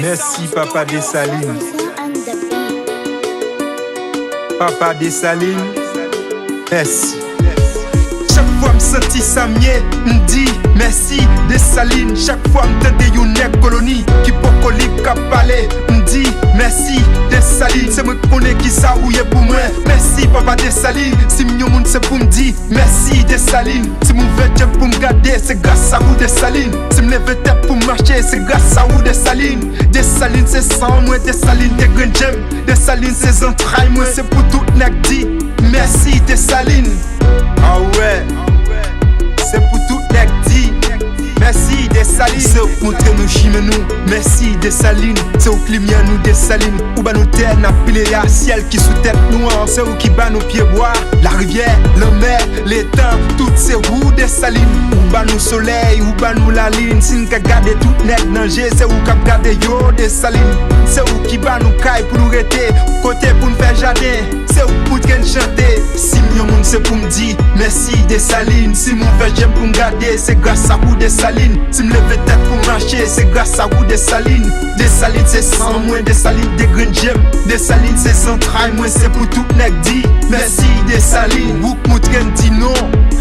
Merci Papa Dessalines. Papa Dessalines, merci. Chaque fois me senti ça mieux, m'di merci Dessalines. Chaque fois m'tende yon nèg colonie qui pocolik ka parler, m'di merci Dessalines. C'est moi connais qui ça ouye pour moi. Merci Papa Dessalines. Si m'yon moun c'est pour m'di merci Dessalines. Si mon vêtement pour m'garder c'est grâce à vous Dessalines. Si m'leve tête pour marcher c'est grâce à vous Dessalines. Dessalines c'est sang moi, Dessalines des grains j'aime. Dessalines c'est entrailles moi, c'est pour tout nèg dit merci Dessalines. Ah ouais, c'est pour tout nèg dit merci Dessalines. C'est pour montrer nous chimé nous. Merci Dessalines. C'est au climat nous Dessalines. Ou ba nous terre n'a pilé à ciel qui sous tête noire. C'est où qui bat nos pieds bois. La rivière, la mer, l'étang, toutes ces roues Dessalines. Ou ba nous soleil, ou ba nous la ligne. Si nous garder tout net danger, c'est où qu'a garder yo Dessalines. C'est où qui bat nous caille pour nous rester. Côté pour nous faire jardin. C'est où pour nous chanter. Si mon monde c'est pour me dire merci Dessalines. Si mon fait j'aime pour me garder, c'est grâce à vous Dessalines. Si me leve tête pour marcher, c'est grâce à vous Dessalines. Dessalines c'est sans moi, Dessalines des grains j'aime. Dessalines c'est entrailles, moi c'est pour tout nèg dit merci Dessalines. Ou moutren dit non.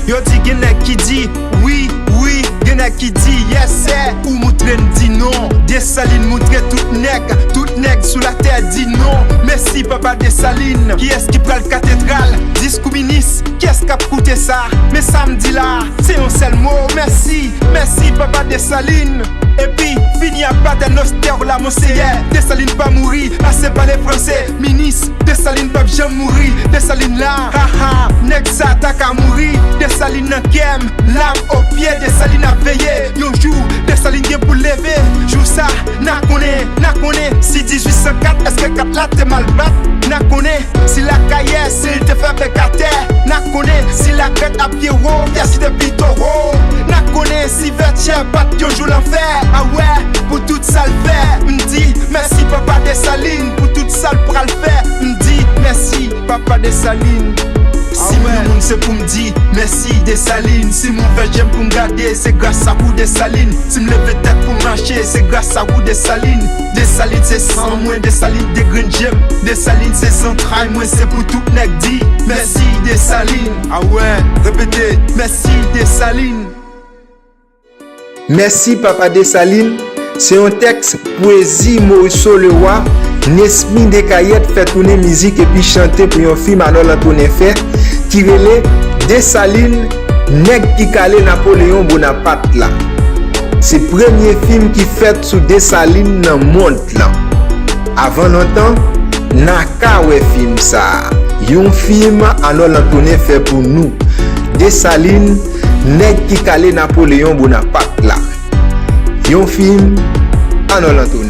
Yo dit gen nèg qui dit oui, oui, gen nèg qui dit yes sir. Ou moutren dit non. Dessalines moutre tout nèg sous la terre dit non. Merci Papa Dessalines. Qui est-ce qui prend le cathédrale? Discours ministre, qui est-ce qui a coûté ça? Mais samedi là, c'est un seul mot. Merci, merci Papa Dessalines. Et puis, fini à paternoster la monseigneur. Dessalines pas mourir, là c'est pas les Français. Ministre, Dessalines pas jamais mourir. Dessalines là, haha, nèg ça t'as qu'à mourir. Dessalines en kem, l'âme au pied. Dessalines a veillé, yon jour, Dessalines vient pour lever. Jour ça, n'a connaît. Si 1804, est-ce que 4 là t'es mal bat? N'a connaît, si la cahier, si te fait avec à terre. N'a connaît, si la crête à pied haut, y'a si te pito haut. N'a connaît, si vertière bat yon jour l'enfer. Ah ouais, pour tout ça le faire, m'di merci Papa Dessalines. Pour tout ça le pral faire, m'di merci Papa Dessalines. Si mon monde c'est pour me dire merci Dessalines. Si mon fait j'aime pour me garder, c'est grâce à vous Dessalines. Si me leve tête pour marcher, c'est grâce à vous Dessalines. Dessalines c'est sans moi, Dessalines des grains j'aime. Dessalines c'est entrailles, moi c'est pour tout nèg dit merci Dessalines. Ah ouais, répétez, merci Dessalines. Merci Papa Dessalines. C'est un texte poésie Maurice Leroy. Nesmi Dekayet fait tourner musique et puis chanter pour un film Arnold Antonin fait qui relait Dessalines nèg qui calé Napoléon Bonaparte là. C'est le premier film qui fait sous Dessalines dans le monde là. Avant longtemps, naka ouais film ça. Un film Arnold Antonin fait pour nous. Dessalines nèg qui calé Napoléon Bonaparte là. Un film Arnold Antonin.